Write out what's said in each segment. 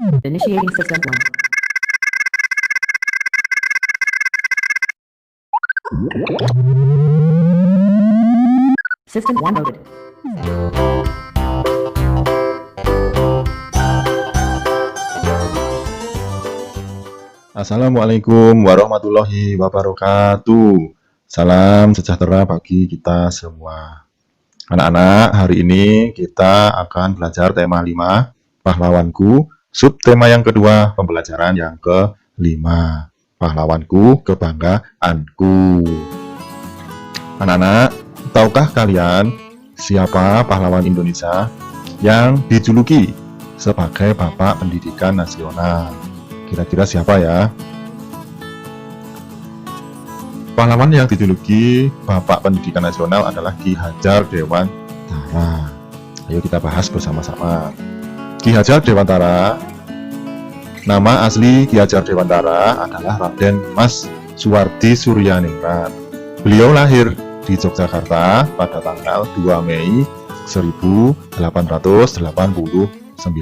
Initiating system 1. System 1 loaded. Assalamualaikum warahmatullahi wabarakatuh. Salam sejahtera bagi kita semua. Anak-anak, hari ini kita akan belajar tema 5, pahlawanku. Subtema yang kedua, pembelajaran yang ke-5, pahlawanku, kebanggaanku. Anak-anak, tahukah kalian siapa pahlawan Indonesia yang dijuluki sebagai Bapak Pendidikan Nasional? Kira-kira siapa ya? Pahlawan yang dijuluki Bapak Pendidikan Nasional adalah Ki Hajar Dewantara. Ayo kita bahas bersama-sama. Ki Hajar Dewantara, nama asli Ki Hajar Dewantara adalah Raden Mas Suwardi Suryaningrat. Beliau lahir di Yogyakarta pada tanggal 2 Mei 1889.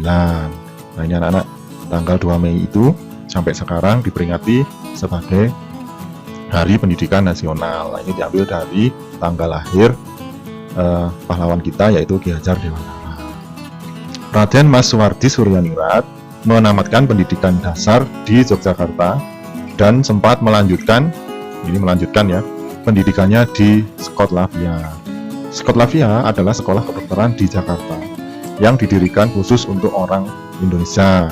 Nah ini anak-anak, tanggal 2 Mei itu sampai sekarang diperingati sebagai Hari Pendidikan Nasional. Nah, ini diambil dari tanggal lahir pahlawan kita, yaitu Ki Hajar Dewantara. Raden Mas Suwardi Suryaningrat menamatkan pendidikan dasar di Yogyakarta dan sempat melanjutkan ya, pendidikannya di Skotlandia. Skotlandia adalah sekolah kedokteran di Jakarta yang didirikan khusus untuk orang Indonesia.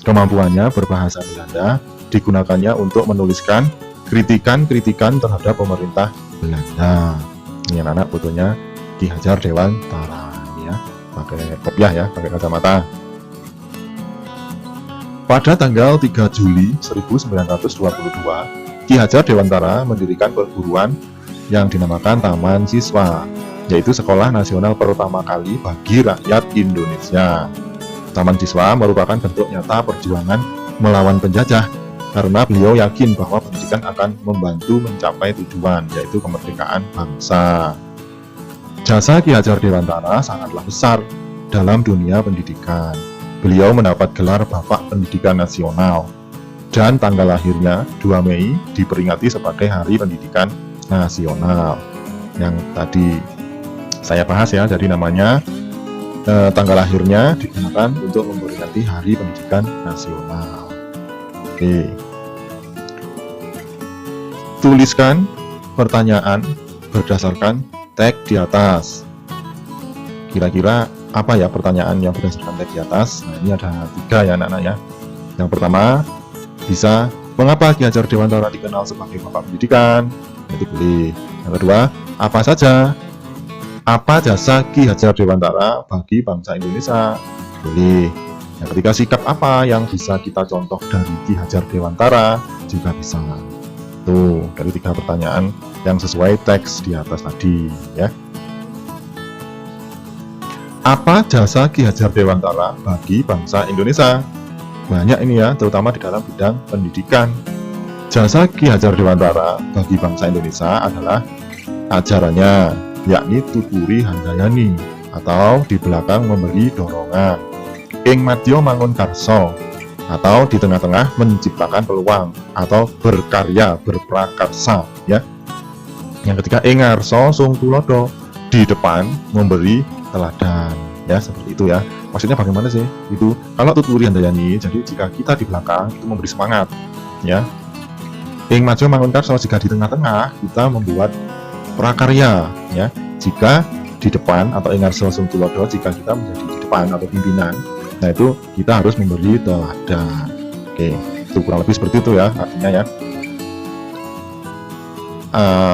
Kemampuannya berbahasa Belanda digunakannya untuk menuliskan kritikan-kritikan terhadap pemerintah Belanda. Ini anak-anak fotonya Ki Hajar Dewantara ini ya, pakai kopiah ya, pakai kacamata. Pada tanggal 3 Juli 1922, Ki Hajar Dewantara mendirikan perguruan yang dinamakan Taman Siswa, yaitu sekolah nasional pertama kali bagi rakyat Indonesia. Taman Siswa merupakan bentuk nyata perjuangan melawan penjajah, karena beliau yakin bahwa pendidikan akan membantu mencapai tujuan, yaitu kemerdekaan bangsa. Jasa Ki Hajar Dewantara sangatlah besar dalam dunia pendidikan. Beliau mendapat gelar Bapak Pendidikan Nasional, dan tanggal lahirnya 2 Mei diperingati sebagai Hari Pendidikan Nasional. Yang tadi saya bahas ya, jadi namanya tanggal lahirnya digunakan untuk memperingati Hari Pendidikan Nasional. Oke. Tuliskan pertanyaan berdasarkan tag di atas. Kira-kira apa ya pertanyaan yang berdasarkan tag di atas? Nah, ini ada 3 ya anak-anak ya. Yang pertama, bisa mengapa Ki Hajar Dewantara dikenal sebagai Bapak Pendidikan? Itu boleh. Yang kedua, apa saja? Apa jasa Ki Hajar Dewantara bagi bangsa Indonesia? Boleh. Yang ketiga, sikap apa yang bisa kita contoh dari Ki Hajar Dewantara? Juga bisa. Tuh, dari 3 pertanyaan yang sesuai teks di atas tadi ya. Apa jasa Ki Hajar Dewantara bagi bangsa Indonesia? Banyak ini ya, terutama di dalam bidang pendidikan. Jasa Ki Hajar Dewantara bagi bangsa Indonesia adalah ajarannya, yakni tuturi handayani, atau di belakang memberi dorongan, ing madya mangun karso, atau di tengah-tengah menciptakan peluang, atau berkarya, berprakarsa ya. Yang ketiga, ing ngarsa sung tulodo, di depan memberi teladan ya, seperti itu ya. Maksudnya bagaimana sih itu? Kalau tuturi handayani, jadi jika kita di belakang itu memberi semangat ya. Ing madya mangun karso, jika di tengah-tengah kita membuat prakarya ya. Jika di depan atau ing ngarsa sung tulodo, jika kita menjadi di depan atau pimpinan, nah itu kita harus memberi teladan. Oke, itu kurang lebih seperti itu ya artinya ya.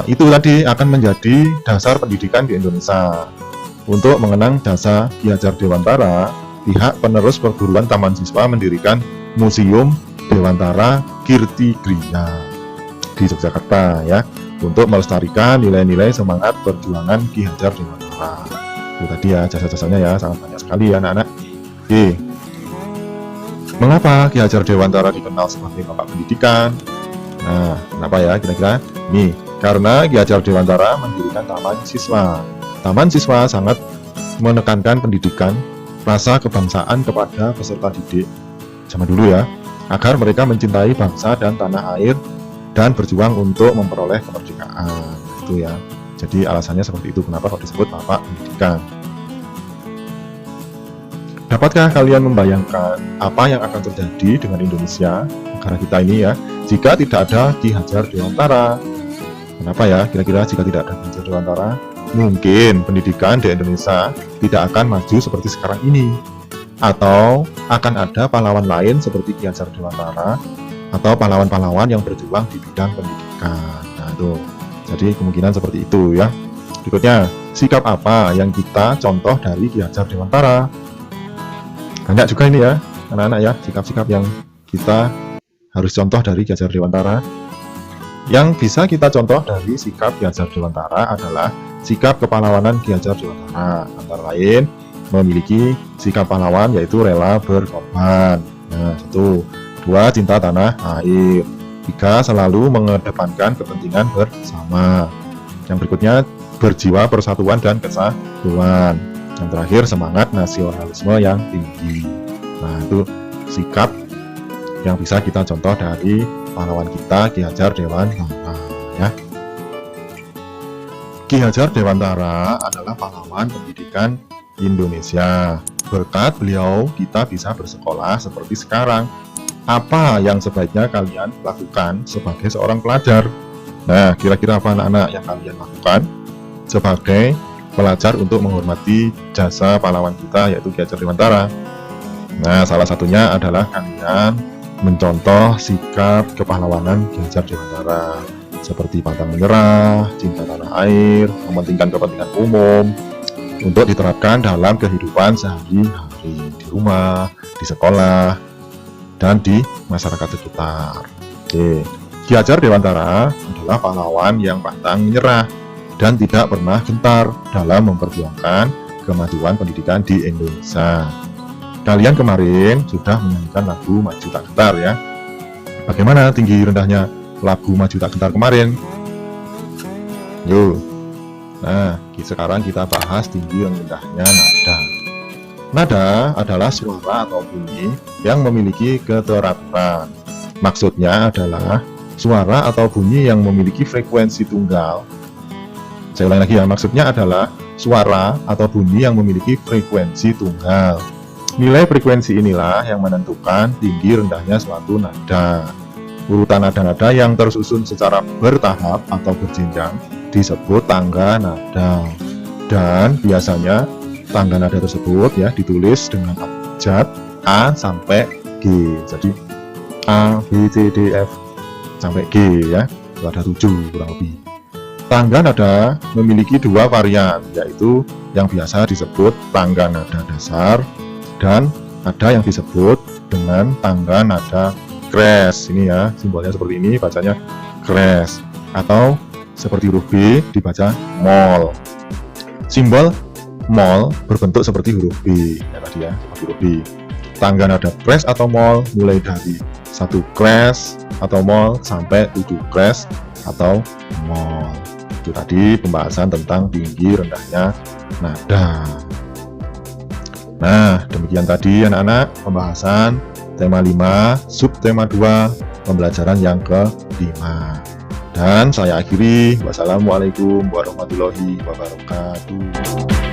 Itu tadi akan menjadi dasar pendidikan di Indonesia. Untuk mengenang jasa Ki Hajar Dewantara, pihak penerus perguruan Taman Siswa mendirikan Museum Dewantara Kirti Griya di Yogyakarta ya, untuk melestarikan nilai-nilai semangat perjuangan Ki Hajar Dewantara. Itu tadi ya jasa-jasanya ya, sangat banyak sekali ya anak-anak. Oke. Mengapa Ki Hajar Dewantara dikenal sebagai Bapak Pendidikan? Nah, kenapa ya kira-kira? Nih, karena Ki Hajar Dewantara mendirikan Taman Siswa. Taman Siswa sangat menekankan pendidikan, rasa kebangsaan kepada peserta didik, zaman dulu ya, agar mereka mencintai bangsa dan tanah air dan berjuang untuk memperoleh kemerdekaan. Itu ya. Jadi alasannya seperti itu, kenapa kok disebut Bapak Pendidikan. Dapatkah kalian membayangkan apa yang akan terjadi dengan Indonesia, negara kita ini ya, jika tidak ada Ki Hajar Dewantara? Kenapa ya kira-kira jika tidak ada Ki Hajar Dewantara? Mungkin pendidikan di Indonesia tidak akan maju seperti sekarang ini, atau akan ada pahlawan lain seperti Ki Hajar Dewantara, atau pahlawan-pahlawan yang berjuang di bidang pendidikan. Nah tuh, jadi kemungkinan seperti itu ya. Berikutnya, sikap apa yang kita contoh dari Ki Hajar Dewantara? Banyak juga ini ya, anak-anak ya, sikap-sikap yang kita harus contoh dari Ki Hajar Dewantara. Yang bisa kita contoh dari sikap Ki Hajar Dewantara adalah sikap kepahlawanan Ki Hajar Dewantara. Antara lain, memiliki sikap pahlawan yaitu rela berkorban. Nah, 1. 2. Cinta tanah air. 3. Selalu mengedepankan kepentingan bersama. Yang berikutnya, berjiwa persatuan dan kesatuan. Yang terakhir, semangat nasionalisme yang tinggi. Nah, itu sikap yang bisa kita contoh dari pahlawan kita Ki Hajar Dewantara ya. Ki Hajar Dewantara adalah pahlawan pendidikan Indonesia. Berkat beliau kita bisa bersekolah seperti sekarang. Apa yang sebaiknya kalian lakukan sebagai seorang pelajar? Nah, kira-kira apa anak-anak yang kalian lakukan sebagai pelajar untuk menghormati jasa pahlawan kita yaitu Ki Hajar Dewantara? Nah, salah satunya adalah kalian mencontoh sikap kepahlawanan Ki Hajar Dewantara seperti pantang menyerah, cinta tanah air, mementingkan kepentingan umum untuk diterapkan dalam kehidupan sehari-hari di rumah, di sekolah, dan di masyarakat sekitar. Oke. Ki Hajar Dewantara adalah pahlawan yang pantang menyerah dan tidak pernah gentar dalam memperjuangkan kemajuan pendidikan di Indonesia. Kalian kemarin sudah menyanyikan lagu Maju Tak Gentar ya. Bagaimana tinggi rendahnya lagu Maju Tak Gentar kemarin? Yuk. Nah, sekarang kita bahas tinggi dan rendahnya nada. Nada adalah suara atau bunyi yang memiliki keteraturan. Maksudnya adalah suara atau bunyi yang memiliki frekuensi tunggal. Saya ulangi lagi ya, maksudnya adalah suara atau bunyi yang memiliki frekuensi tunggal. Nilai frekuensi inilah yang menentukan tinggi rendahnya suatu nada. Urutan nada-nada yang tersusun secara bertahap atau berjenjang disebut tangga nada. Dan biasanya tangga nada tersebut ya ditulis dengan abjad A sampai G. Jadi A, B, C, D, F sampai G ya. Itu ada 7 kurang lebih. Tangga nada memiliki 2 varian, yaitu yang biasa disebut tangga nada dasar dan ada yang disebut dengan tangga nada crash. Ini ya, simbolnya seperti ini, bacanya crash, atau seperti huruf B dibaca mol. Simbol mol berbentuk seperti huruf B ya tadi ya, seperti huruf B. Tangga nada crash atau mol mulai dari 1 crash atau mol sampai 7 crash atau mol. Itu tadi pembahasan tentang tinggi rendahnya nada. Nah, demikian tadi anak-anak pembahasan tema 5, subtema 2, pembelajaran yang ke-5. Dan saya akhiri, wassalamualaikum warahmatullahi wabarakatuh.